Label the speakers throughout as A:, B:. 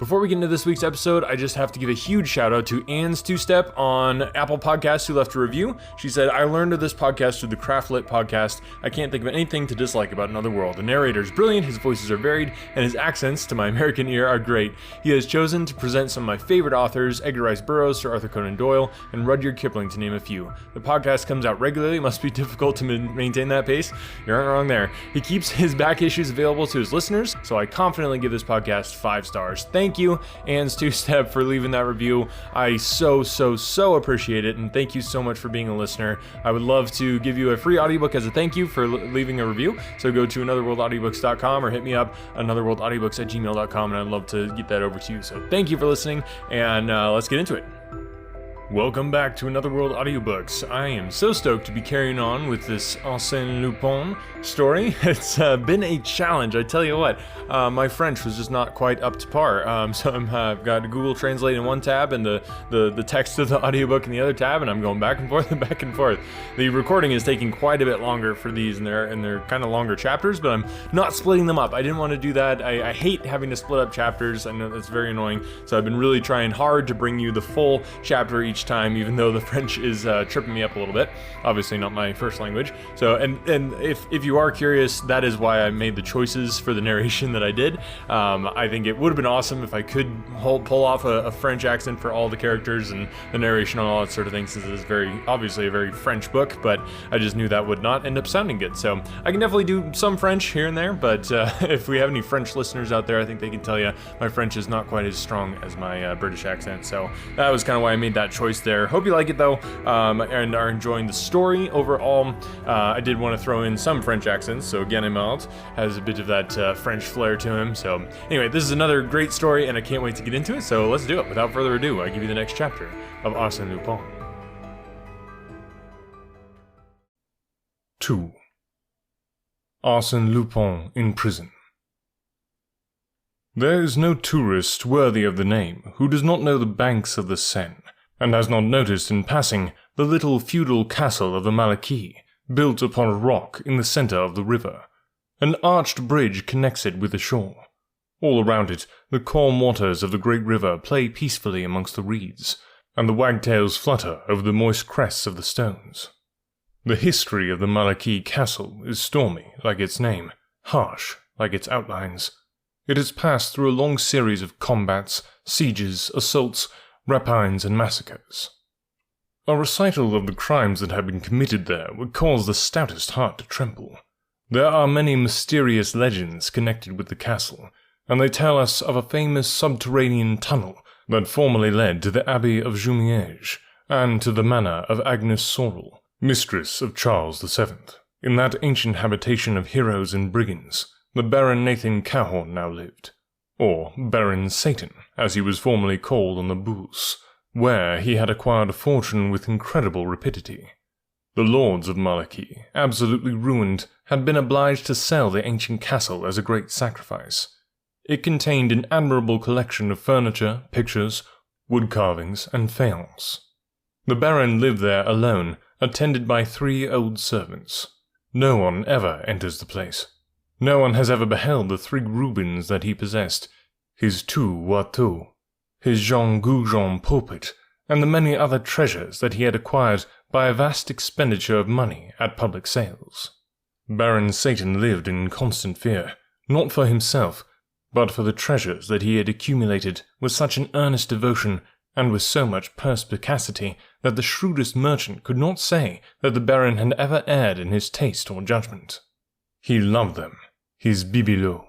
A: Before we get into this week's episode, I just have to give a huge shout out to Anne's Two-Step on Apple Podcasts who left a review. She said, I learned of this podcast through the Craft Lit podcast. I can't think of anything to dislike about Another World. The narrator is brilliant, his voices are varied, and his accents, to my American ear, are great. He has chosen to present some of my favorite authors, Edgar Rice Burroughs, Sir Arthur Conan Doyle, and Rudyard Kipling, to name a few. The podcast comes out regularly. It must be difficult to maintain that pace. You aren't wrong there. He keeps his back issues available to his listeners, so I confidently give this podcast 5 stars. Thank you, Anne's Two-Step, for leaving that review. I so appreciate it, and thank you so much for being a listener. I would love to give you a free audiobook as a thank you for leaving a review, so go to anotherworldaudiobooks.com or hit me up, anotherworldaudiobooks@gmail.com, and I'd love to get that over to you. So thank you for listening, and let's get into it. Welcome back to Another World Audiobooks. I am so stoked to be carrying on with this Arsène Lupin story. It's been a challenge, I tell you what. My French was just not quite up to par, so I've got Google Translate in one tab and the text of the audiobook in the other tab, and I'm going back and forth and back and forth. The recording is taking quite a bit longer for these, and they're kind of longer chapters, but I'm not splitting them up. I didn't want to do that. I hate having to split up chapters. I know that's very annoying, so I've been really trying hard to bring you the full chapter each time, even though the French is tripping me up a little bit. Obviously not my first language. So, and if you are curious, that is why I made the choices for the narration that I did. I think it would have been awesome if I could pull off a French accent for all the characters and the narration and all that sort of thing, since it's obviously a very French book, but I just knew that would not end up sounding good. So I can definitely do some French here and there, but if we have any French listeners out there, I think they can tell you my French is not quite as strong as my British accent. So that was kind of why I made that choice there. Hope you like it though, and are enjoying the story overall. I did want to throw in some French accents, so Ganimard has a bit of that French flair to him. So anyway, this is another great story, and I can't wait to get into it, so let's do it. Without further ado, I give you the next chapter of Arsène Lupin. 2. Arsène Lupin in prison. There is no tourist worthy of the name who does not know the banks of the Seine, and has not noticed in passing the little feudal castle of the Malaquis, built upon a rock in the centre of the river. An arched bridge connects it with the shore. All around it, the calm waters of the great river play peacefully amongst the reeds, and the wagtails flutter over the moist crests of the stones. The history of the Malaquis castle is stormy, like its name, harsh, like its outlines. It has passed through a long series of combats, sieges, assaults, rapines, and massacres. A recital of the crimes that have been committed there would cause the stoutest heart to tremble. There are many mysterious legends connected with the castle, and they tell us of a famous subterranean tunnel that formerly led to the Abbey of Jumièges and to the manor of Agnes Sorel, mistress of Charles VII. In that ancient habitation of heroes and brigands, the Baron Nathan Cahorn now lived, or Baron Satan, as he was formerly called on the Bourse, where he had acquired a fortune with incredible rapidity. The lords of Malaquis, absolutely ruined, had been obliged to sell the ancient castle as a great sacrifice. It contained an admirable collection of furniture, pictures, wood carvings, and faience. The Baron lived there alone, attended by 3 old servants. No one ever enters the place. No one has ever beheld the 3 Rubens that he possessed, his 2 Watteaux, his Jean Goujon pulpit, and the many other treasures that he had acquired by a vast expenditure of money at public sales. Baron Satan lived in constant fear, not for himself, but for the treasures that he had accumulated with such an earnest devotion and with so much perspicacity that the shrewdest merchant could not say that the Baron had ever erred in his taste or judgment. He loved them, his bibelots.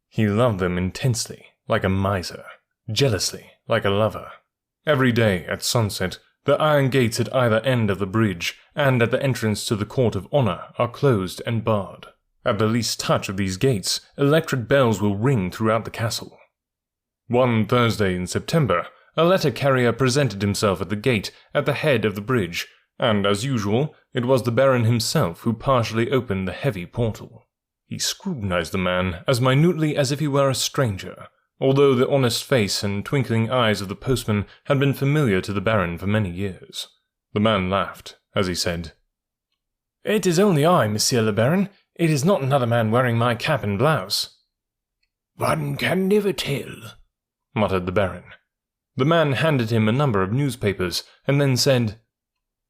A: He loved them intensely, like a miser, jealously, like a lover. Every day at sunset, the iron gates at either end of the bridge and at the entrance to the court of honor are closed and barred. At the least touch of these gates, electric bells will ring throughout the castle. One Thursday in September, a letter carrier presented himself at the gate at the head of the bridge, and as usual, it was the Baron himself who partially opened the heavy portal. He scrutinized the man as minutely as if he were a stranger, although the honest face and twinkling eyes of the postman had been familiar to the Baron for many years. The man laughed as he said, "It is only I, Monsieur le Baron. It is not another man wearing my cap and blouse." "One can never tell," muttered the Baron. The man handed him a number of newspapers, and then said,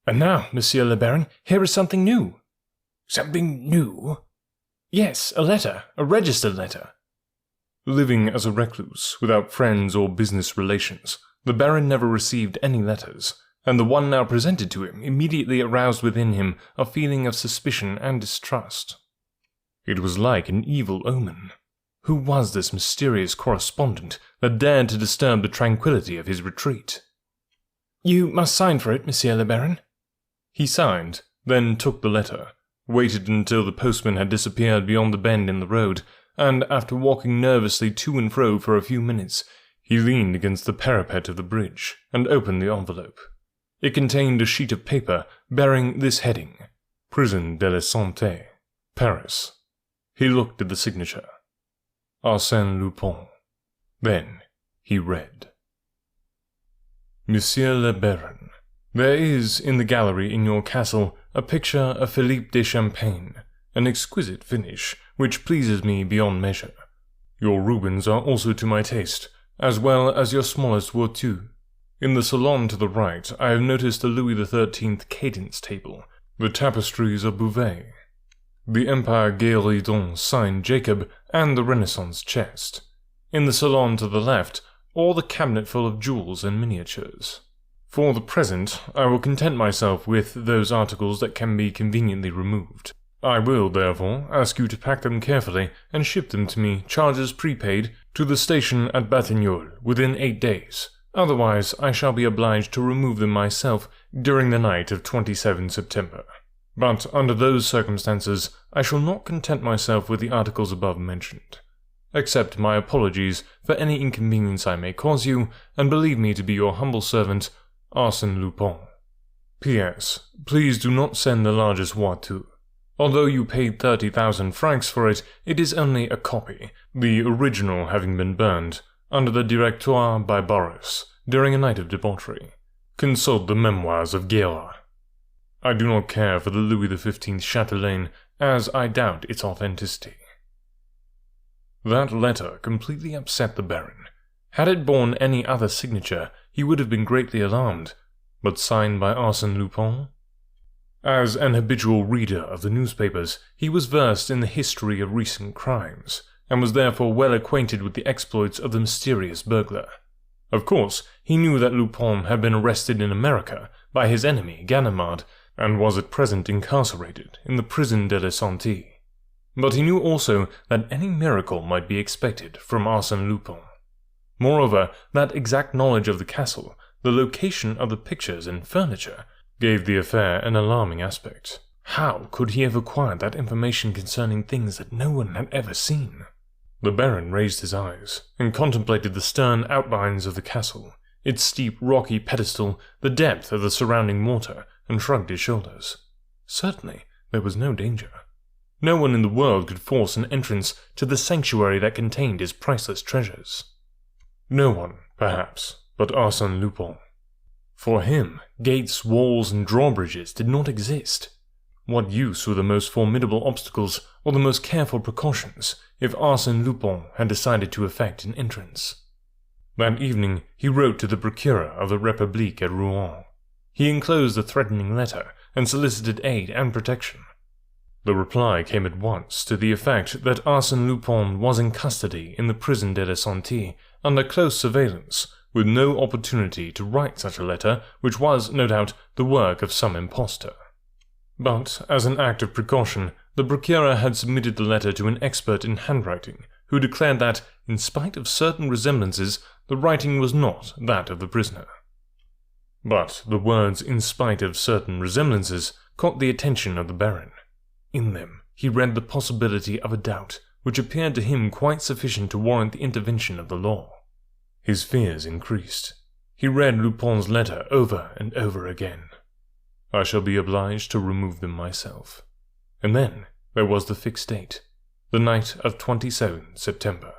A: "And now, Monsieur le Baron, here is something new."
B: "Something new?"
A: "Yes, a letter, a registered letter." Living as a recluse, without friends or business relations, the Baron never received any letters, and the one now presented to him immediately aroused within him a feeling of suspicion and distrust. It was like an evil omen. Who was this mysterious correspondent that dared to disturb the tranquillity of his retreat?
B: "You must sign for it, Monsieur le Baron."
A: He signed, then took the letter, waited until the postman had disappeared beyond the bend in the road, and after walking nervously to and fro for a few minutes, he leaned against the parapet of the bridge and opened the envelope. It contained a sheet of paper bearing this heading: Prison de la Santé, Paris. He looked at the signature. Arsène Lupin. Then he read: Monsieur le Baron, there is in the gallery in your castle a picture of Philippe de Champagne, an exquisite finish which pleases me beyond measure. Your Rubens are also to my taste, as well as your smallest Watteau. In the salon to the right I have noticed the Louis XIII cadence table, the tapestries of Beauvais, the Empire Guéridon signed Jacob, and the Renaissance chest. In the salon to the left, all the cabinet full of jewels and miniatures. For the present, I will content myself with those articles that can be conveniently removed. I will, therefore, ask you to pack them carefully and ship them to me, charges prepaid, to the station at Batignolles within 8 days. Otherwise, I shall be obliged to remove them myself during the night of 27 September. But under those circumstances, I shall not content myself with the articles above mentioned. Accept my apologies for any inconvenience I may cause you, and believe me to be your humble servant, Arsène Lupin. P.S. Please do not send the largest Watteau. Although you paid 30,000 francs for it, it is only a copy, the original having been burned, under the Directoire by Boris, during a night of debauchery. Consult the memoirs of Guérin. I do not care for the Louis XV chatelaine, as I doubt its authenticity. That letter completely upset the Baron. Had it borne any other signature, he would have been greatly alarmed, but signed by Arsène Lupin? As an habitual reader of the newspapers, he was versed in the history of recent crimes, and was therefore well acquainted with the exploits of the mysterious burglar. Of course, he knew that Lupin had been arrested in America by his enemy Ganimard, and was at present incarcerated in the Prison de la Santé. But he knew also that any miracle might be expected from Arsène Lupin. Moreover, that exact knowledge of the castle, the location of the pictures and furniture, gave the affair an alarming aspect. How could he have acquired that information concerning things that no one had ever seen? The Baron raised his eyes, and contemplated the stern outlines of the castle, its steep rocky pedestal, the depth of the surrounding water, and shrugged his shoulders. Certainly, there was no danger. No one in the world could force an entrance to the sanctuary that contained his priceless treasures. No one, perhaps, but Arsène Lupin. For him, gates, walls, and drawbridges did not exist. What use were the most formidable obstacles or the most careful precautions if Arsène Lupin had decided to effect an entrance? That evening he wrote to the Procureur of the République at Rouen. He enclosed a threatening letter and solicited aid and protection. The reply came at once to the effect that Arsène Lupin was in custody in the Prison de la Santé under close surveillance, with no opportunity to write such a letter, which was, no doubt, the work of some impostor. But, as an act of precaution, the Procureur had submitted the letter to an expert in handwriting, who declared that, in spite of certain resemblances, the writing was not that of the prisoner. But the words "in spite of certain resemblances" caught the attention of the Baron. In them he read the possibility of a doubt, which appeared to him quite sufficient to warrant the intervention of the law. His fears increased. He read Lupin's letter over and over again. I shall be obliged to remove them myself. And then there was the fixed date, the night of 27 September.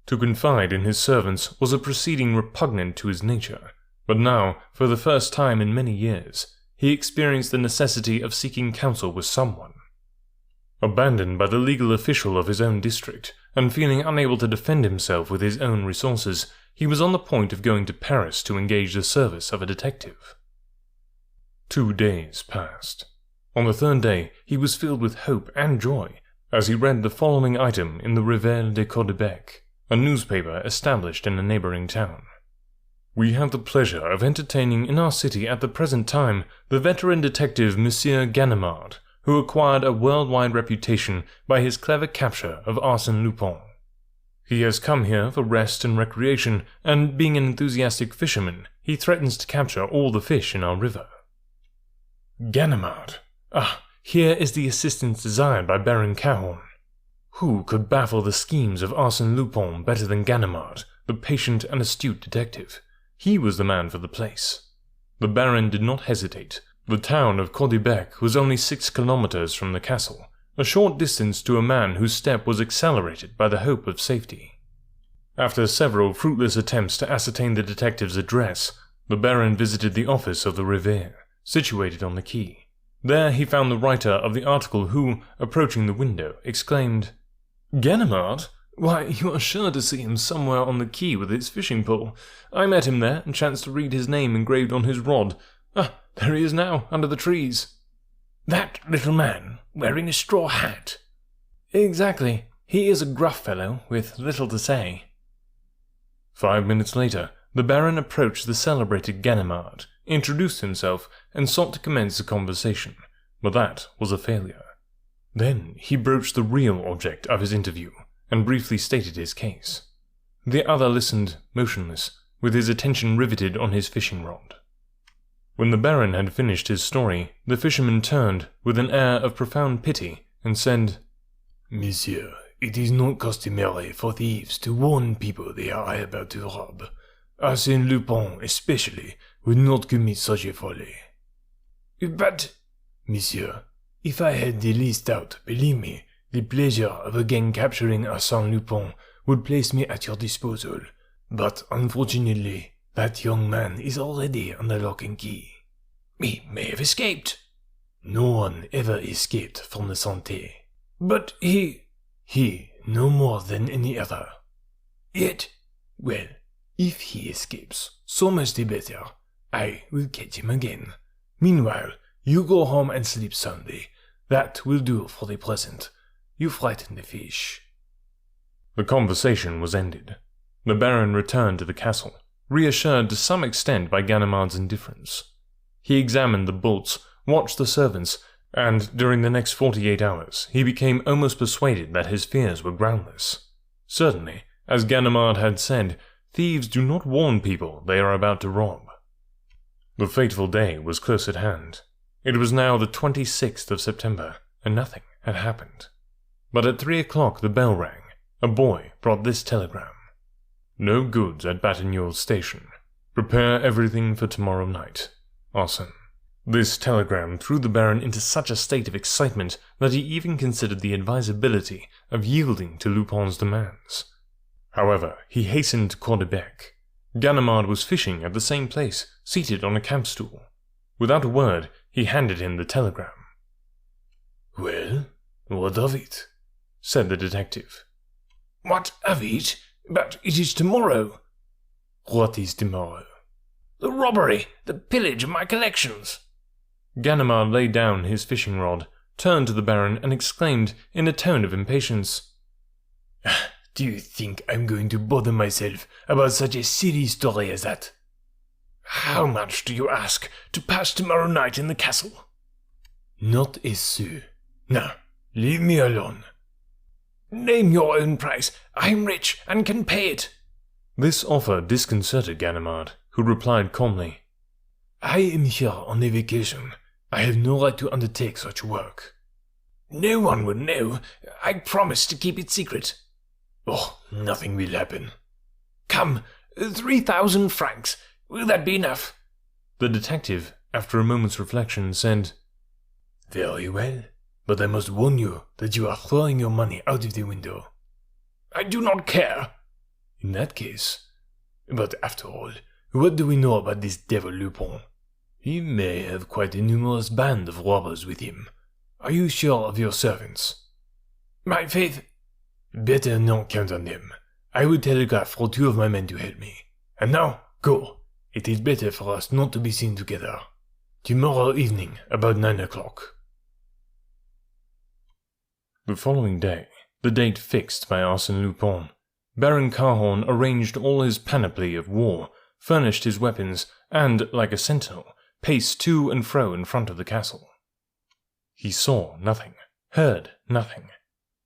A: To confide in his servants was a proceeding repugnant to his nature, but now, for the first time in many years, he experienced the necessity of seeking counsel with someone. Abandoned by the legal official of his own district, and feeling unable to defend himself with his own resources, he was on the point of going to Paris to engage the service of a detective. 2 days passed. On the 3rd day, he was filled with hope and joy as he read the following item in the Réveil de Caudebec, a newspaper established in a neighboring town. "We have the pleasure of entertaining in our city at the present time the veteran detective Monsieur Ganimard, who acquired a worldwide reputation by his clever capture of Arsène Lupin. He has come here for rest and recreation, and being an enthusiastic fisherman, he threatens to capture all the fish in our river." Ganimard. Ah, here is the assistance desired by Baron Cahorn. Who could baffle the schemes of Arsène Lupin better than Ganimard, the patient and astute detective? He was the man for the place. The Baron did not hesitate. The town of Caudebec was only 6 kilometers from the castle, a short distance to a man whose step was accelerated by the hope of safety. After several fruitless attempts to ascertain the detective's address, the Baron visited the office of the Réveil, situated on the quay. There he found the writer of the article who, approaching the window, exclaimed, "Ganimard? Why, you are sure to see him somewhere on the quay with his fishing pole. I met him there and chanced to read his name engraved on his rod. Ah, there he is now, under the trees."
B: "That little man, wearing a straw hat?"
A: "Exactly. He is a gruff fellow, with little to say." 5 minutes later, the Baron approached the celebrated Ganimard, introduced himself, and sought to commence a conversation, but that was a failure. Then he broached the real object of his interview, and briefly stated his case. The other listened, motionless, with his attention riveted on his fishing rod. When the Baron had finished his story, the fisherman turned, with an air of profound pity, and said,
B: "Monsieur, it is not customary for thieves to warn people they are about to rob. Arsène Lupin, especially, would not commit such a folly." "But, monsieur, if I had the least doubt, believe me, the pleasure of again capturing Arsène Lupin would place me at your disposal. But unfortunately, that young man is already under lock and key." "He may have escaped." "No one ever escaped from the Santé."
A: "But
B: He no more than any other."
A: "Yet,
B: well, if he escapes, so much the better. I will catch him again. Meanwhile, you go home and sleep soundly. That will do for the present. You frighten the fish."
A: The conversation was ended. The Baron returned to the castle, reassured to some extent by Ganimard's indifference. He examined the bolts, watched the servants, and during the next 48 hours he became almost persuaded that his fears were groundless. Certainly, as Ganimard had said, thieves do not warn people they are about to rob. The fateful day was close at hand. It was now the 26th of September, and nothing had happened. But at 3 o'clock the bell rang. A boy brought this telegram. "No goods at Batignolles station. Prepare everything for tomorrow night. Arsène." This telegram threw the Baron into such a state of excitement that he even considered the advisability of yielding to Lupin's demands. However, he hastened to Caudebec. Ganimard was fishing at the same place, seated on a camp stool. Without a word, he handed him the telegram.
B: "Well, what of it?"
A: said the detective.
B: "What of it? But it is tomorrow."
A: "What is tomorrow?"
B: "The robbery, the pillage of my collections."
A: Ganimard laid down his fishing rod, turned to the Baron, and exclaimed in a tone of impatience,
B: "Do you think I'm going to bother myself about such a silly story as that?" "How much do you ask to pass tomorrow night in the castle?" "Not a sou. Now, leave me alone." "Name your own price. I am rich and can pay it."
A: This offer disconcerted Ganimard, who replied calmly,
B: "I am here on a vacation. I have no right to undertake such work." "No one would know. I promise to keep it secret." "Oh, nothing will happen." "Come, 3,000 francs. Will that be enough?"
A: The detective, after a moment's reflection, said,
B: "Very well, but I must warn you that you are throwing your money out of the window." "I do not care." "In that case. But after all, what do we know about this devil Lupin? He may have quite a numerous band of robbers with him. Are you sure of your servants?" "My faith—" "Better not count on them. I will telegraph for 2 of my men to help me. And now, go. It is better for us not to be seen together. Tomorrow evening, about 9 o'clock.
A: The following day, the date fixed by Arsène Lupin, Baron Cahorn arranged all his panoply of war, furnished his weapons, and, like a sentinel, paced to and fro in front of the castle. He saw nothing, heard nothing.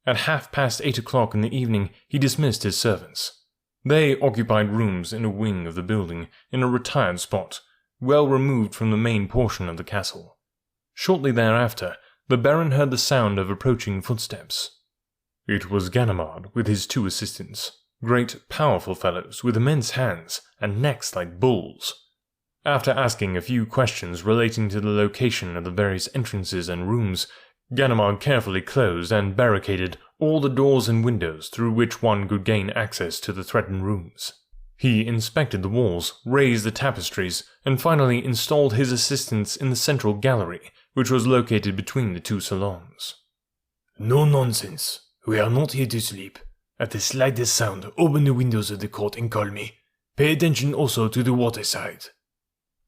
A: At 8:30 o'clock in the evening, he dismissed his servants. They occupied rooms in a wing of the building in a retired spot, well removed from the main portion of the castle. Shortly thereafter, the Baron heard the sound of approaching footsteps. It was Ganimard with his 2 assistants, great powerful fellows with immense hands and necks like bulls. After asking a few questions relating to the location of the various entrances and rooms, Ganimard carefully closed and barricaded all the doors and windows through which one could gain access to the threatened rooms. He inspected the walls, raised the tapestries, and finally installed his assistants in the central gallery, which was located between the 2 salons.
B: No nonsense. We are not here to sleep. At the slightest sound, open the windows of the court and call me. Pay attention also to the waterside.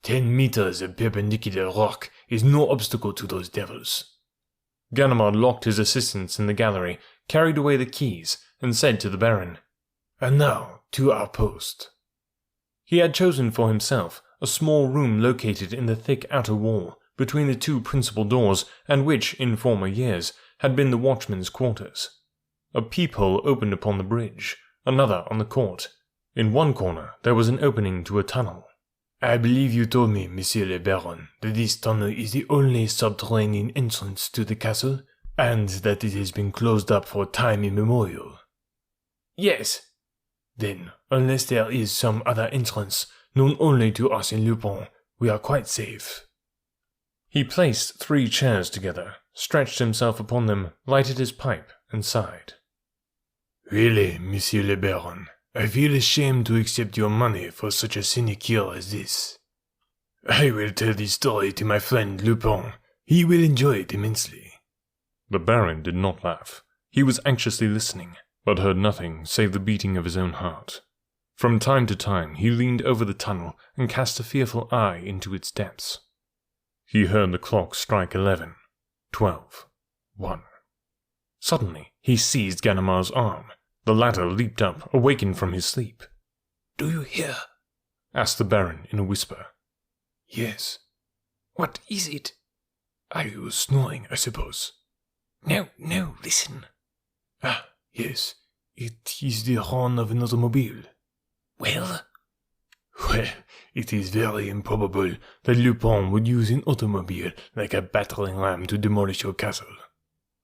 B: 10 meters of perpendicular rock is no obstacle to those devils.
A: Ganimard locked his assistants in the gallery, carried away the keys, and said to the Baron,
B: And now, to our post.
A: He had chosen for himself a small room located in the thick outer wall, between the 2 principal doors, and which, in former years, had been the watchman's quarters. A peephole opened upon the bridge, another on the court. In one corner there was an opening to a tunnel.
B: I believe you told me, Monsieur le Baron, that this tunnel is the only subterranean entrance to the castle, and that it has been closed up for time immemorial.
A: Yes.
B: Then, unless there is some other entrance, known only to Arsène Lupin, we are quite safe.
A: He placed 3 chairs together, stretched himself upon them, lighted his pipe, and sighed.
B: Really, Monsieur le Baron, I feel ashamed to accept your money for such a sinecure as this. I will tell this story to my friend Lupin. He will enjoy it immensely.
A: The Baron did not laugh. He was anxiously listening, but heard nothing save the beating of his own heart. From time to time he leaned over the tunnel and cast a fearful eye into its depths. He heard the clock strike 11, 12, 1. Suddenly he seized Ganimard's arm. The latter leaped up, awakened from his sleep.
B: Do you hear?
A: Asked the Baron in a whisper.
B: Yes.
C: What is it?
B: Are you snoring, I suppose?
C: No, listen.
B: Ah, yes. It is the horn of an automobile.
C: Well?
B: Well, it is very improbable that Lupin would use an automobile like a battering ram to demolish your castle.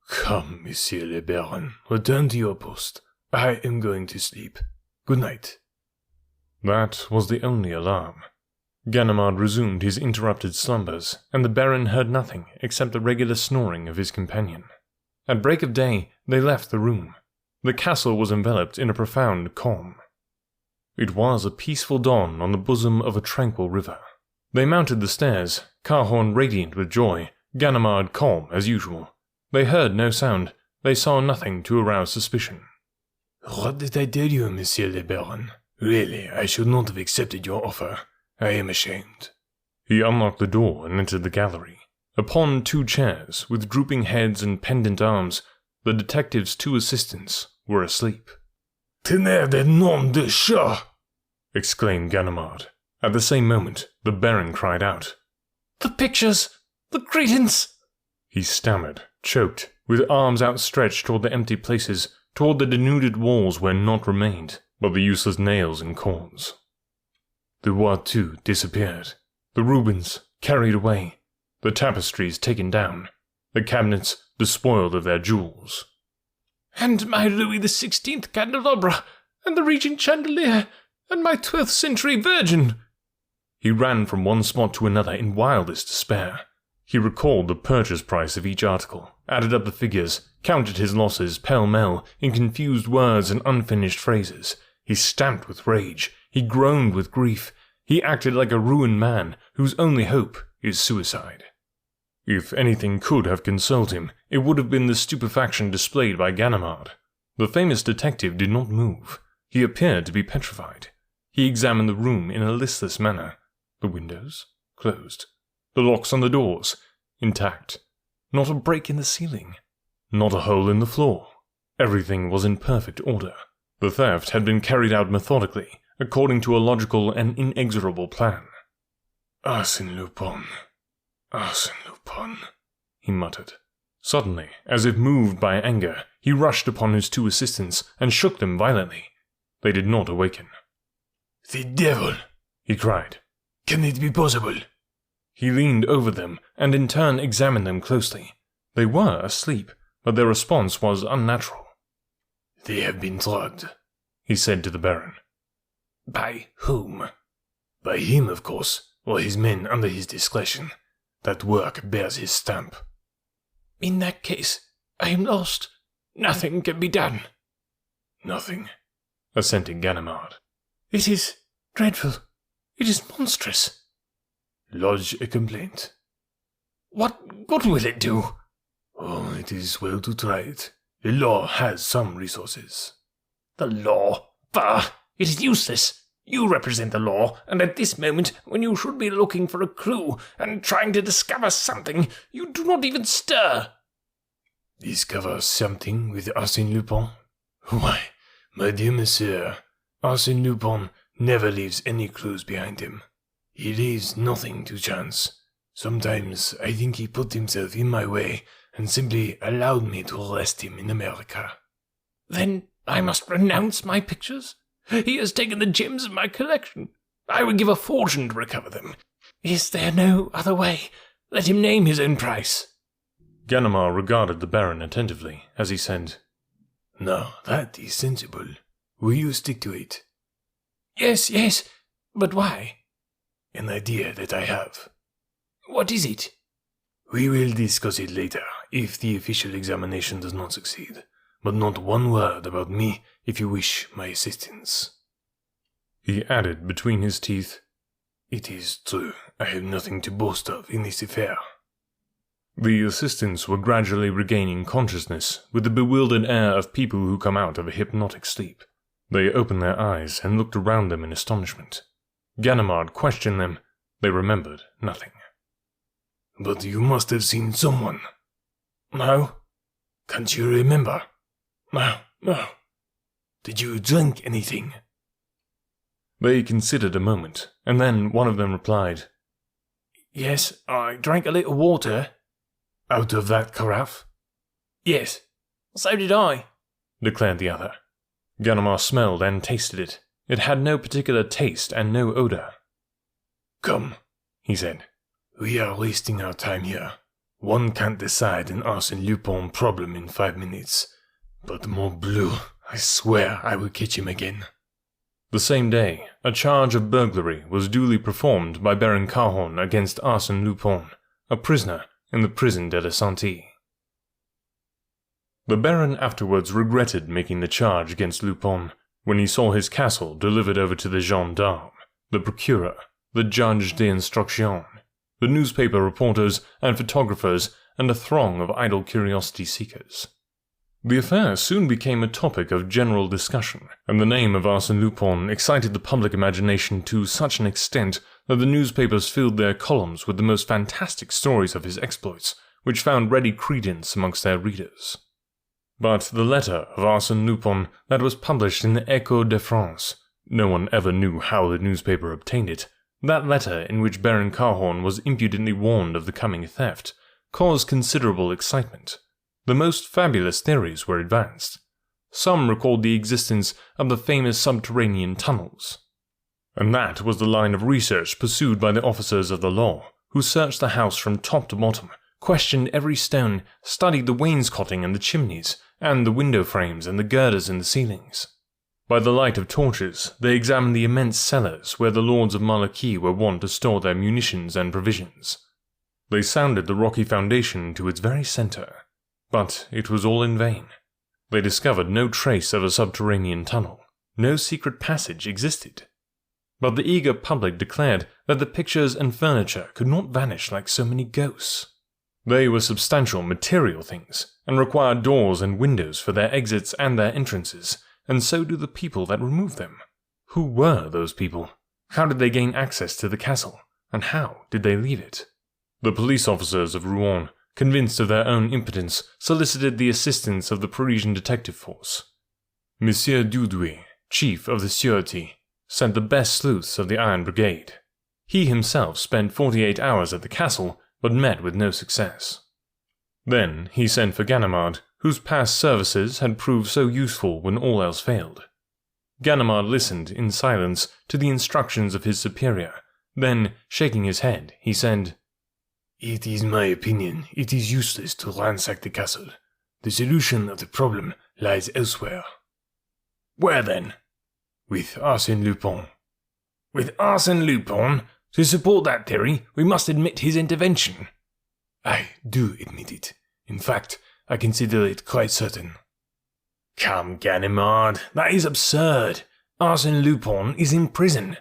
B: Come, Monsieur le Baron, return to your post. I am going to sleep. Good night.
A: That was the only alarm. Ganimard resumed his interrupted slumbers, and the Baron heard nothing except the regular snoring of his companion. At break of day, they left the room. The castle was enveloped in a profound calm. It was a peaceful dawn on the bosom of a tranquil river. They mounted the stairs, Cahorn radiant with joy, Ganimard calm as usual. They heard no sound, they saw nothing to arouse suspicion.
B: What did I tell you, Monsieur le Baron? Really, I should not have accepted your offer. I am ashamed.
A: He unlocked the door and entered the gallery. Upon 2 chairs, with drooping heads and pendant arms, the detective's 2 assistants were asleep.
B: Tonnerre de nom de chat!
A: Exclaimed Ganimard. At the same moment, the Baron cried out.
C: The pictures! The credence!
A: He stammered, choked, with arms outstretched toward the empty places, toward the denuded walls where naught remained but the useless nails and cords. The Watteau disappeared, the Rubens carried away, the tapestries taken down, the cabinets despoiled of their jewels.
C: And my Louis XVI candelabra, and the Regent chandelier, and my 12th century Virgin!
A: He ran from one spot to another in wildest despair. He recalled the purchase price of each article, added up the figures, counted his losses pell-mell in confused words and unfinished phrases. He stamped with rage. He groaned with grief. He acted like a ruined man whose only hope is suicide. If anything could have consoled him, it would have been the stupefaction displayed by Ganimard. The famous detective did not move. He appeared to be petrified. He examined the room in a listless manner. The windows? Closed. The locks on the doors? Intact. Not a break in the ceiling. Not a hole in the floor. Everything was in perfect order. The theft had been carried out methodically, according to a logical and inexorable plan.
B: Arsène Lupin. Arsène Lupin,
A: he muttered. Suddenly, as if moved by anger, he rushed upon his two assistants and shook them violently. They did not awaken.
B: The devil!
A: He cried.
B: Can it be possible?
A: He leaned over them and in turn examined them closely. They were asleep, but their response was unnatural.
B: They have been drugged,
A: he said to the Baron.
B: By whom? By him, of course, or his men under his discretion. That work bears his stamp.
C: In that case, I am lost. Nothing can be done.
B: Nothing,
A: assented Ganimard.
C: It is dreadful. It is monstrous.
B: Lodge a complaint.
C: What will it do?
B: Oh, it is well to try it. The law has some resources.
C: The law? Bah! It is useless. You represent the law, and at this moment, when you should be looking for a clue and trying to discover something, you do not even stir.
B: Discover something with Arsène Lupin? Why, my dear monsieur, Arsène Lupin never leaves any clues behind him. He leaves nothing to chance. Sometimes I think he put himself in my way and simply allowed me to arrest him in America.
C: Then I must renounce my pictures? He has taken the gems of my collection. I would give a fortune to recover them. Is there no other way? Let him name his own price.
A: Ganimard regarded the Baron attentively as he said,
B: Now, that is sensible. Will you stick to it?
C: Yes, but why?
B: An idea that I have.
C: What is it?
B: We will discuss it later, if the official examination does not succeed. But not one word about me if you wish my assistance.
A: He added between his teeth,
B: It is true, I have nothing to boast of in this affair.
A: The assistants were gradually regaining consciousness with the bewildered air of people who come out of a hypnotic sleep. They opened their eyes and looked around them in astonishment. Ganimard questioned them. They remembered nothing.
B: But you must have seen someone.
C: No.
B: Can't you remember?
C: No.
B: Did you drink anything?
A: They considered a moment, and then one of them replied,
C: Yes, I drank a little water.
B: Out of that carafe?
C: Yes, so did I,
A: declared the other. Ganimard smelled and tasted it. It had no particular taste and no odor.
B: Come,
A: he said.
B: We are wasting our time here. One can't decide an Arsène Lupin problem in 5 minutes. But morbleu, I swear I will catch him again.
A: The same day, a charge of burglary was duly performed by Baron Cahorn against Arsène Lupin, a prisoner in the prison de la Santé. The Baron afterwards regretted making the charge against Lupin when he saw his castle delivered over to the gendarme, the procureur, the juge d'instruction, the newspaper reporters and photographers, and a throng of idle curiosity seekers. The affair soon became a topic of general discussion, and the name of Arsène Lupin excited the public imagination to such an extent that the newspapers filled their columns with the most fantastic stories of his exploits, which found ready credence amongst their readers. But the letter of Arsène Lupin that was published in the Echo de France, no one ever knew how the newspaper obtained it, that letter in which Baron Cahorn was impudently warned of the coming theft, caused considerable excitement. The most fabulous theories were advanced. Some recalled the existence of the famous subterranean tunnels. And that was the line of research pursued by the officers of the law, who searched the house from top to bottom, questioned every stone, studied the wainscoting and the chimneys, and the window frames and the girders in the ceilings. By the light of torches, they examined the immense cellars where the lords of Malaquis were wont to store their munitions and provisions. They sounded the rocky foundation to its very centre. But it was all in vain. They discovered no trace of a subterranean tunnel. No secret passage existed. But the eager public declared that the pictures and furniture could not vanish like so many ghosts. They were substantial material things, and required doors and windows for their exits and their entrances, and so do the people that remove them. Who were those people? How did they gain access to the castle? And how did they leave it? The police officers of Rouen, convinced of their own impotence, solicited the assistance of the Parisian detective force. Monsieur Dudouis, chief of the Sûreté, sent the best sleuths of the Iron Brigade. He himself spent 48 hours at the castle, but met with no success. Then he sent for Ganimard, whose past services had proved so useful when all else failed. Ganimard listened in silence to the instructions of his superior. Then, shaking his head, he said,
B: "It is my opinion it is useless to ransack the castle. The solution of the problem lies elsewhere."
C: "Where then?"
B: "With Arsène Lupin."
C: "With Arsène Lupin? To support that theory, we must admit his intervention."
B: "I do admit it. In fact, I consider it quite certain."
C: "Come, Ganimard, that is absurd. Arsène Lupin is in prison."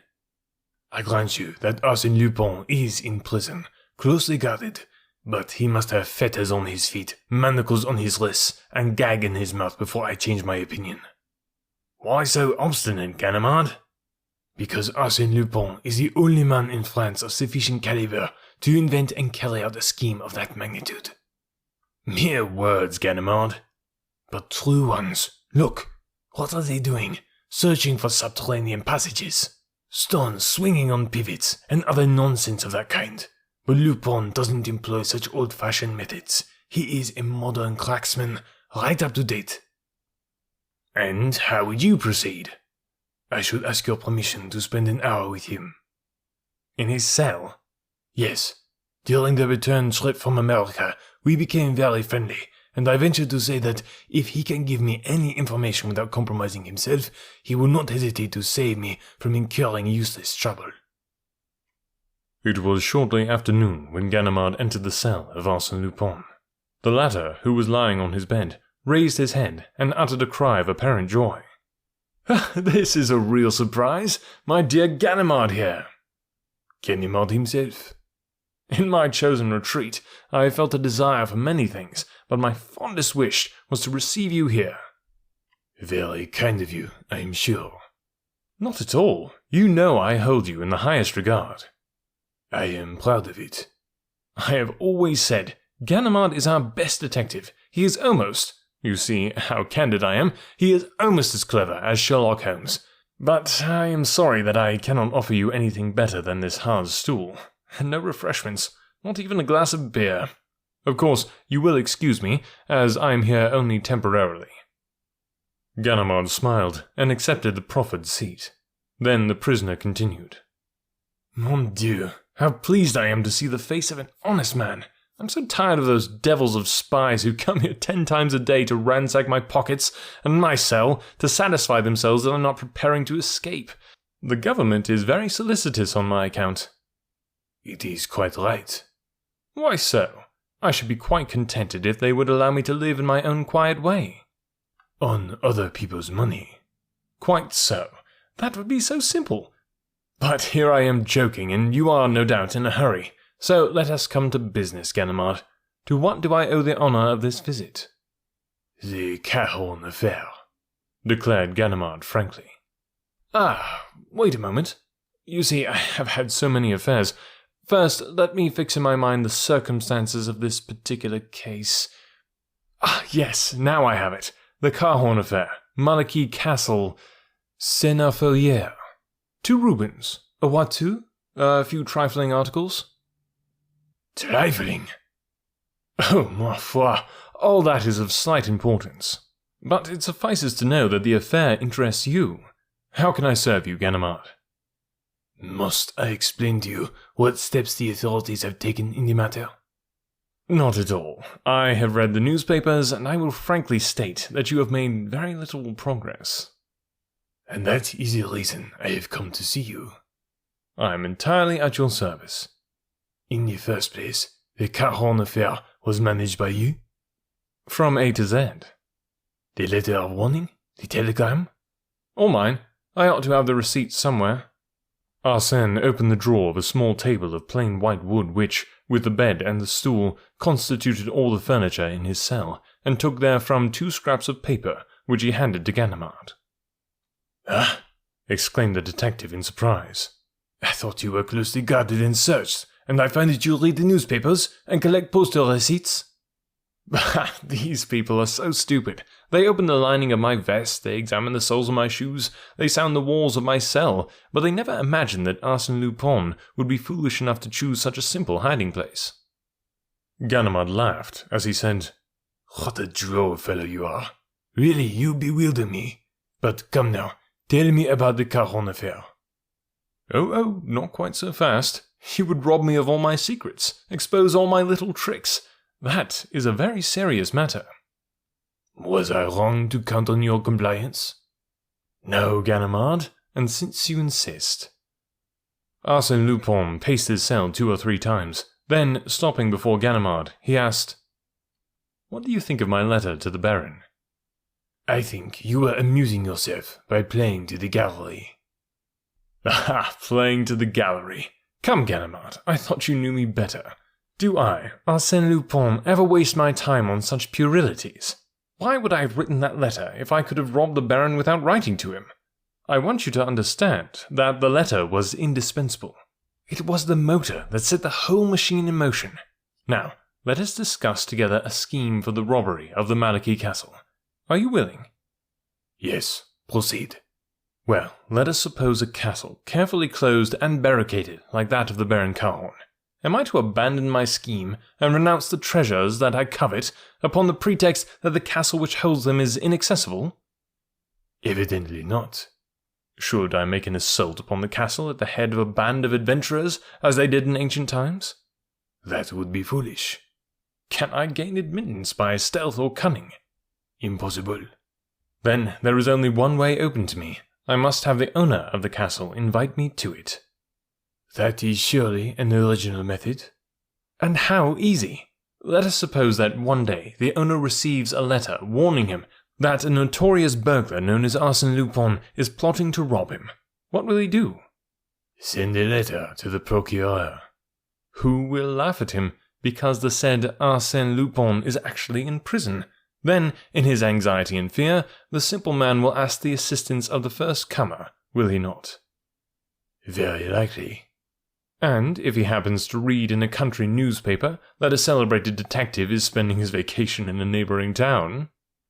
B: "I grant you that Arsène Lupin is in prison, closely guarded, but he must have fetters on his feet, manacles on his wrists, and gag in his mouth before I change my opinion."
C: "Why so obstinate, Ganimard?"
B: "Because Arsène Lupin is the only man in France of sufficient caliber to invent and carry out a scheme of that magnitude."
C: "Mere words, Ganimard."
B: "But true ones. Look, what are they doing? Searching for subterranean passages. Stones swinging on pivots, and other nonsense of that kind. But Lupin doesn't employ such old-fashioned methods. He is a modern cracksman, right up to date."
C: "And how would you proceed?"
B: "I should ask your permission to spend an hour with him."
C: "In his cell?"
B: "Yes. During the return trip from America, we became very friendly, and I venture to say that if he can give me any information without compromising himself, he will not hesitate to save me from incurring useless trouble."
A: It was shortly after noon when Ganimard entered the cell of Arsène Lupin. The latter, who was lying on his bed, raised his head and uttered a cry of apparent joy.
C: "This is a real surprise. My dear Ganimard here."
B: "Ganimard himself?"
C: "In my chosen retreat, I felt a desire for many things, but my fondest wish was to receive you here."
B: "Very kind of you, I am sure."
C: "Not at all. You know I hold you in the highest regard."
B: "I am proud of it."
C: "I have always said, Ganimard is our best detective. He is almost, you see how candid I am, he is almost as clever as Sherlock Holmes. But I am sorry that I cannot offer you anything better than this hard stool. And no refreshments, not even a glass of beer. Of course, you will excuse me, as I am here only temporarily."
A: Ganimard smiled and accepted the proffered seat. Then the prisoner continued.
C: "Mon Dieu, how pleased I am to see the face of an honest man. I'm so tired of those devils of spies who come here 10 times a day to ransack my pockets and my cell to satisfy themselves that I'm not preparing to escape. The government is very solicitous on my account."
B: "It is quite right."
C: "Why so? I should be quite contented if they would allow me to live in my own quiet way."
B: "On other people's money."
C: "Quite so. That would be so simple. But here I am joking, and you are no doubt in a hurry. So let us come to business, Ganimard. To what do I owe the honor of this visit?"
B: "The Caron affair,"
A: declared Ganimard frankly.
C: "Ah, wait a moment. You see, I have had so many affairs. First, let me fix in my mind the circumstances of this particular case. Ah, yes, now I have it. The Caron affair, Malaquis Castle, Senafolière. 2 Rubens, a Watteau, a few trifling articles."
B: "Trifling?"
C: "Oh, ma foi, all that is of slight importance. But it suffices to know that the affair interests you. How can I serve you, Ganimard?"
B: "Must I explain to you what steps the authorities have taken in the matter?"
C: "Not at all. I have read the newspapers, and I will frankly state that you have made very little progress."
B: "And that is the reason I have come to see you."
C: "I am entirely at your service."
B: "In the first place, the Caron affair was managed by you?"
C: "From A to Z."
B: "The letter of warning? The telegram?"
C: "All mine. I ought to have the receipt somewhere."
A: Arsène opened the drawer of a small table of plain white wood which, with the bed and the stool, constituted all the furniture in his cell, and took therefrom 2 scraps of paper, which he handed to Ganimard.
B: "Ah,
A: exclaimed the detective in surprise.
B: I thought you were closely guarded and searched, and I find that you read the newspapers and collect postal receipts.
A: These people are so stupid. They open the lining of my vest, they examine the soles of my shoes, they sound the walls of my cell, but they never imagined that Arsène Lupin would be foolish enough to choose such a simple hiding place. Ganimard laughed as he said,
B: What a droll fellow you are. Really, you bewilder me. But come now, tell me about the Caron affair.
A: Oh, not quite so fast. You would rob me of all my secrets, expose all my little tricks. That is a very serious matter.
B: Was I wrong to count on your compliance?
A: No, Ganimard, and since you insist. Arsène Lupin paced his cell 2 or 3 times. Then, stopping before Ganimard, he asked, What do you think of my letter to the Baron?
B: I think you were amusing yourself by playing to the gallery.
A: Aha, playing to the gallery. Come, Ganimard, I thought you knew me better. Do I, Arsène Lupin, ever waste my time on such puerilities? Why would I have written that letter if I could have robbed the Baron without writing to him? I want you to understand that the letter was indispensable. It was the motor that set the whole machine in motion. Now, let us discuss together a scheme for the robbery of the Malaquis castle. Are you willing?
B: Yes, proceed.
A: Well, let us suppose a castle carefully closed and barricaded like that of the Baron Cahorn. Am I to abandon my scheme and renounce the treasures that I covet upon the pretext that the castle which holds them is inaccessible?
B: Evidently not.
A: Should I make an assault upon the castle at the head of a band of adventurers, as they did in ancient times?
B: That would be foolish.
A: Can I gain admittance by stealth or cunning?
B: Impossible.
A: Then there is only one way open to me. I must have the owner of the castle invite me to it.
B: That is surely an original method.
A: And how easy? Let us suppose that one day the owner receives a letter warning him that a notorious burglar known as Arsène Lupin is plotting to rob him. What will he do?
B: Send a letter to the procureur.
A: Who will laugh at him because the said Arsène Lupin is actually in prison. Then, in his anxiety and fear, the simple man will ask the assistance of the first comer, will he not?
B: Very likely.
A: And if he happens to read in a country newspaper that a celebrated detective is spending his vacation in a neighboring town,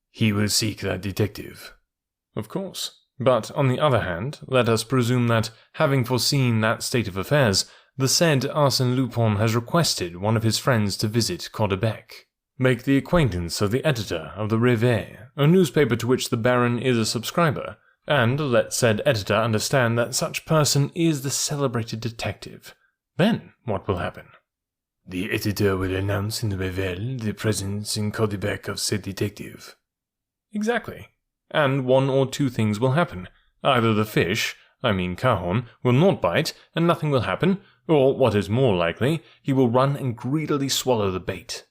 B: he will seek that detective.
A: Of course. But on the other hand, let us presume that, having foreseen that state of affairs, the said Arsène Lupin has requested one of his friends to visit Caudebec. Make the acquaintance of the editor of the Réveil, a newspaper to which the Baron is a subscriber, and let said editor understand that such person is the celebrated detective. Then what will happen?
B: The editor will announce in the Réveil the presence in Caudebec of said detective.
A: Exactly. And 1 or 2 things will happen. Either the fish, Cahorn, will not bite, and nothing will happen, or, what is more likely, he will run and greedily swallow the bait.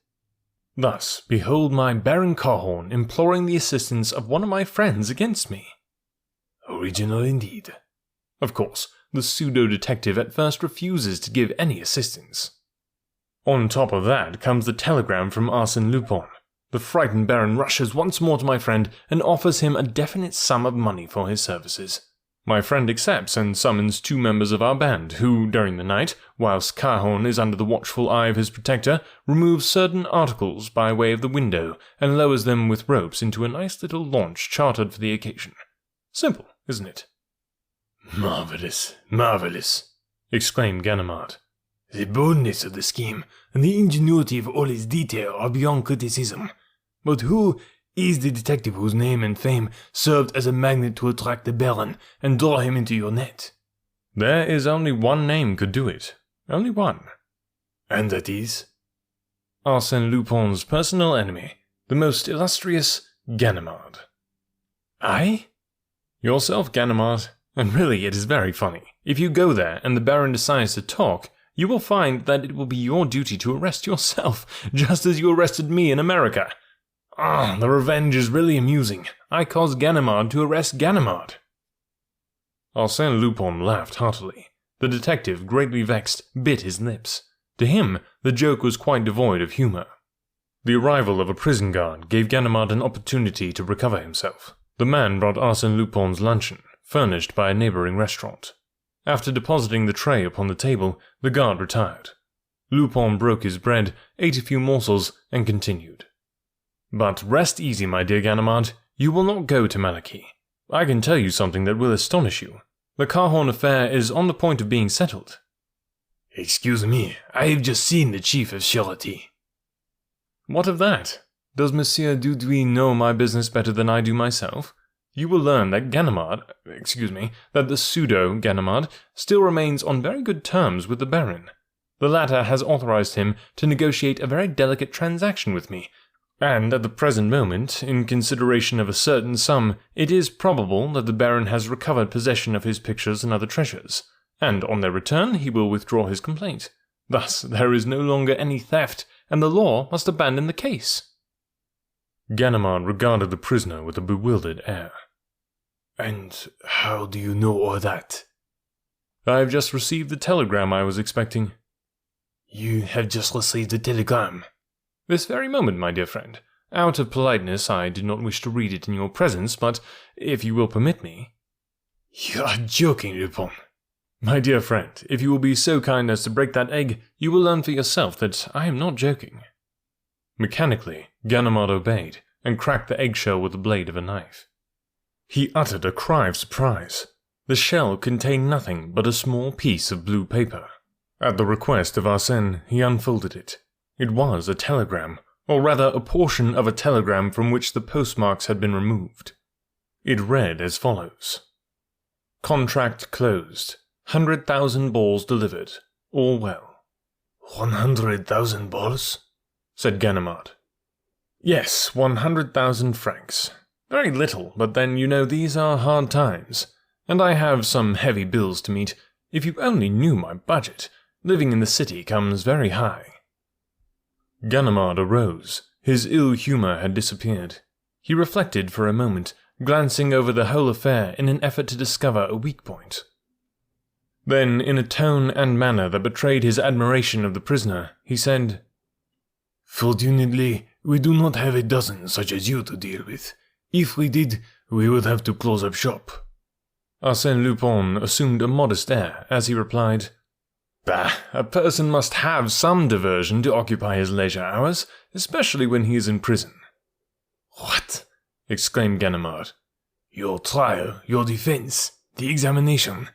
A: Thus, behold my Baron Cahorn imploring the assistance of one of my friends against me.
B: Original indeed.
A: Of course, the pseudo-detective at first refuses to give any assistance. On top of that comes the telegram from Arsène Lupin. The frightened Baron rushes once more to my friend and offers him a definite sum of money for his services. My friend accepts and summons 2 members of our band, who, during the night, whilst Cahorn is under the watchful eye of his protector, removes certain articles by way of the window and lowers them with ropes into a nice little launch chartered for the occasion. Simple, isn't it?
B: Marvellous, marvellous,
A: exclaimed Ganimard.
B: The boldness of the scheme and the ingenuity of all its detail are beyond criticism. But who is the detective whose name and fame served as a magnet to attract the Baron and draw him into your net?
A: There is only one name could do it. Only one.
B: And that is?
A: Arsène Lupin's personal enemy, the most illustrious Ganimard.
B: I?
A: Yourself, Ganimard. And really, it is very funny. If you go there and the Baron decides to talk, you will find that it will be your duty to arrest yourself, just as you arrested me in America. The revenge is really amusing. I caused Ganimard to arrest Ganimard. Arsène Lupin laughed heartily. The detective, greatly vexed, bit his lips. To him, the joke was quite devoid of humour. The arrival of a prison guard gave Ganimard an opportunity to recover himself. The man brought Arsène Lupin's luncheon, furnished by a neighboring restaurant. After depositing the tray upon the table, the guard retired. Lupin broke his bread, ate a few morsels, and continued. But rest easy, my dear Ganimard. You will not go to Malaquis. I can tell you something that will astonish you. The Cahorn affair is on the point of being settled.
B: Excuse me, I have just seen the chief of Sûreté.
A: What of that? Does Monsieur Dudouis know my business better than I do myself? You will learn that that the pseudo-Ganimard still remains on very good terms with the Baron. The latter has authorized him to negotiate a very delicate transaction with me, and at the present moment, in consideration of a certain sum, it is probable that the Baron has recovered possession of his pictures and other treasures, and on their return he will withdraw his complaint. Thus, there is no longer any theft, and the law must abandon the case. Ganimard regarded the prisoner with a bewildered air.
B: And how do you know all that?
A: I have just received the telegram I was expecting.
B: You have just received a telegram?
A: This very moment, my dear friend. Out of politeness, I did not wish to read it in your presence, but if you will permit me...
B: You are joking, Lupin.
A: My dear friend, if you will be so kind as to break that egg, you will learn for yourself that I am not joking. Mechanically, Ganimard obeyed, and cracked the eggshell with the blade of a knife. He uttered a cry of surprise. The shell contained nothing but a small piece of blue paper. At the request of Arsène, he unfolded it. It was a telegram, or rather a portion of a telegram from which the postmarks had been removed. It read as follows. Contract closed. 100,000 balls delivered. All well.
B: 100,000 balls?
A: Said Ganimard. Yes, 100,000 francs. Very little, but then you know these are hard times. And I have some heavy bills to meet. If you only knew my budget, living in the city comes very high. Ganimard arose. His ill humour had disappeared. He reflected for a moment, glancing over the whole affair in an effort to discover a weak point. Then, in a tone and manner that betrayed his admiration of the prisoner, he said,
B: Fortunately, we do not have a dozen such as you to deal with. If we did, we would have to close up shop.
A: Arsène Lupin assumed a modest air as he replied, Bah, a person must have some diversion to occupy his leisure hours, especially when he is in prison.
B: What?
A: Exclaimed Ganimard.
B: Your trial, your defense, the examination.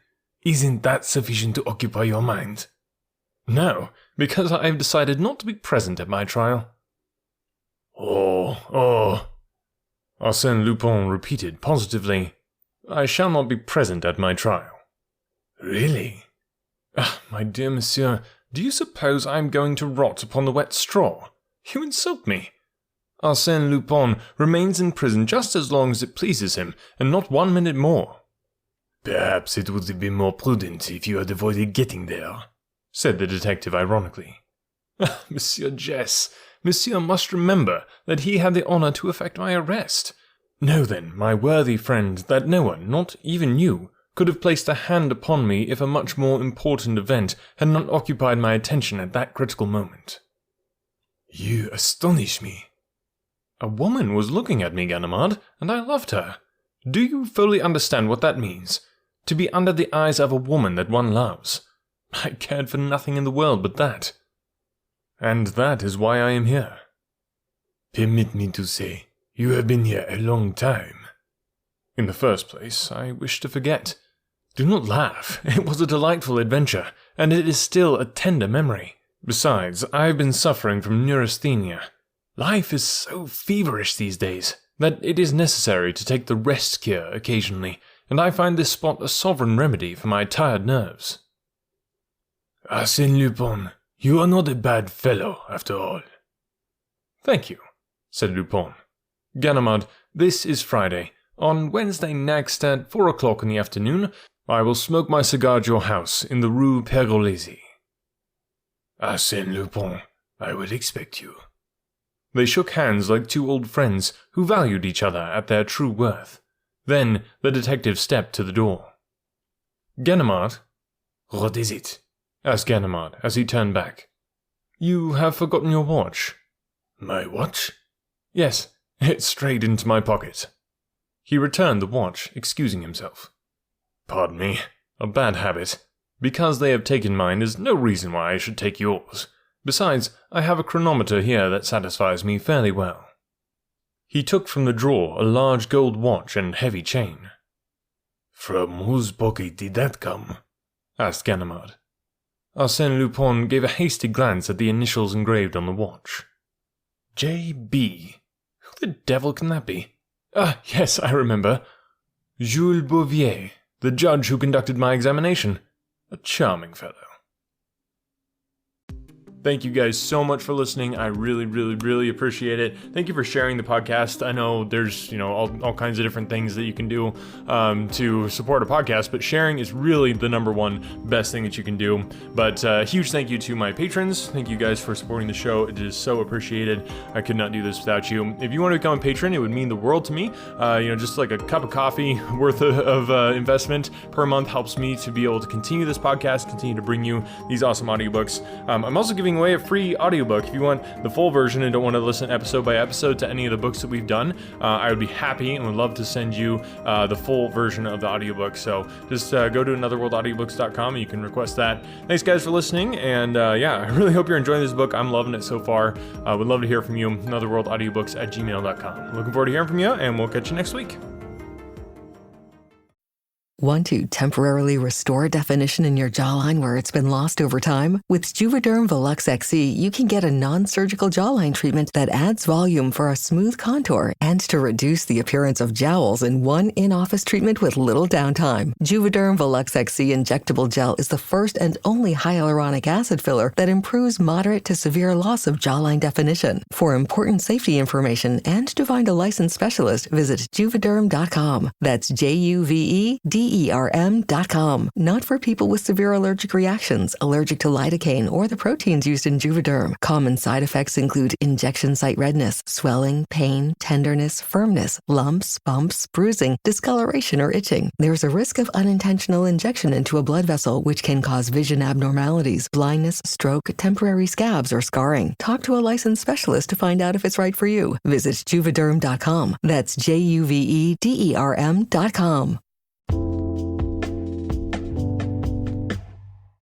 B: Isn't that sufficient to occupy your mind?
A: No, because I have decided not to be present at my trial.
B: Oh.
A: Arsène Lupin repeated positively, I shall not be present at my trial.
B: Really?
A: Ah, my dear monsieur, do you suppose I am going to rot upon the wet straw? You insult me. Arsène Lupin remains in prison just as long as it pleases him, and not 1 minute more.
B: Perhaps it would have been more prudent if you had avoided getting there,
A: said the detective ironically. Monsieur Jess, monsieur must remember that he had the honour to effect my arrest. Know then, my worthy friend, that no one, not even you, could have placed a hand upon me if a much more important event had not occupied my attention at that critical moment.
B: You astonish me.
A: A woman was looking at me, Ganimard, and I loved her. Do you fully understand what that means? To be under the eyes of a woman that one loves. I cared for nothing in the world but that. And that is why I am here.
B: Permit me to say, you have been here a long time.
A: In the first place, I wish to forget. Do not laugh. It was a delightful adventure, and it is still a tender memory. Besides, I have been suffering from neurasthenia. Life is so feverish these days that it is necessary to take the rest cure occasionally, and I find this spot a sovereign remedy for my tired nerves.
B: Arsène Lupin, you are not a bad fellow, after all.
A: Thank you, said Lupin. Ganimard, this is Friday. On Wednesday next at 4 o'clock in the afternoon, I will smoke my cigar at your house in the Rue Pergolesi.
B: Arsène Lupin, I will expect you.
A: They shook hands like two old friends who valued each other at their true worth. Then the detective stepped to the door. Ganimard?
B: What is it?
A: Asked Ganimard as he turned back. You have forgotten your watch.
B: My watch?
A: Yes, it strayed into my pocket. He returned the watch, excusing himself.
B: Pardon me.
A: A bad habit. Because they have taken mine is no reason why I should take yours. Besides, I have a chronometer here that satisfies me fairly well. He took from the drawer a large gold watch and heavy chain.
B: From whose pocket did that come?
A: Asked Ganimard. Arsène Lupin gave a hasty glance at the initials engraved on the watch. J.B. Who the devil can that be? Ah, yes, I remember. Jules Bouvier, the judge who conducted my examination. A charming fellow. Thank you guys so much for listening. I really appreciate it. Thank you for sharing the podcast. I know there's, all kinds of different things that you can do to support a podcast, but sharing is really the number one best thing that you can do. But huge thank you to my patrons. Thank you guys for supporting the show. It is so appreciated. I could not do this without you. If you want to become a patron, it would mean the world to me. Just like a cup of coffee worth of investment per month helps me to be able to continue this podcast, continue to bring you these awesome audiobooks. I'm also giving away a free audiobook. If you want the full version and don't want to listen episode by episode to any of the books that we've done, I would be happy and would love to send you the full version of the audiobook. So just go to anotherworldaudiobooks.com and you can request that. Thanks guys for listening, and I really hope you're enjoying this book. I'm loving it so far. Would love to hear from you. anotherworldaudiobooks@gmail.com. Looking forward to hearing from you, and we'll catch you next week.
D: Want to temporarily restore definition in your jawline where it's been lost over time? With Juvederm Volux XC, you can get a non-surgical jawline treatment that adds volume for a smooth contour and to reduce the appearance of jowls in one in-office treatment with little downtime. Juvederm Volux XC injectable gel is the first and only hyaluronic acid filler that improves moderate to severe loss of jawline definition. For important safety information and to find a licensed specialist, visit Juvederm.com. That's JUVEDERM.com. Not for people with severe allergic reactions, allergic to lidocaine, or the proteins used in Juvederm. Common side effects include injection site redness, swelling, pain, tenderness, firmness, lumps, bumps, bruising, discoloration, or itching. There's a risk of unintentional injection into a blood vessel, which can cause vision abnormalities, blindness, stroke, temporary scabs, or scarring. Talk to a licensed specialist to find out if it's right for you. Visit Juvederm.com. That's JUVEDERM.com.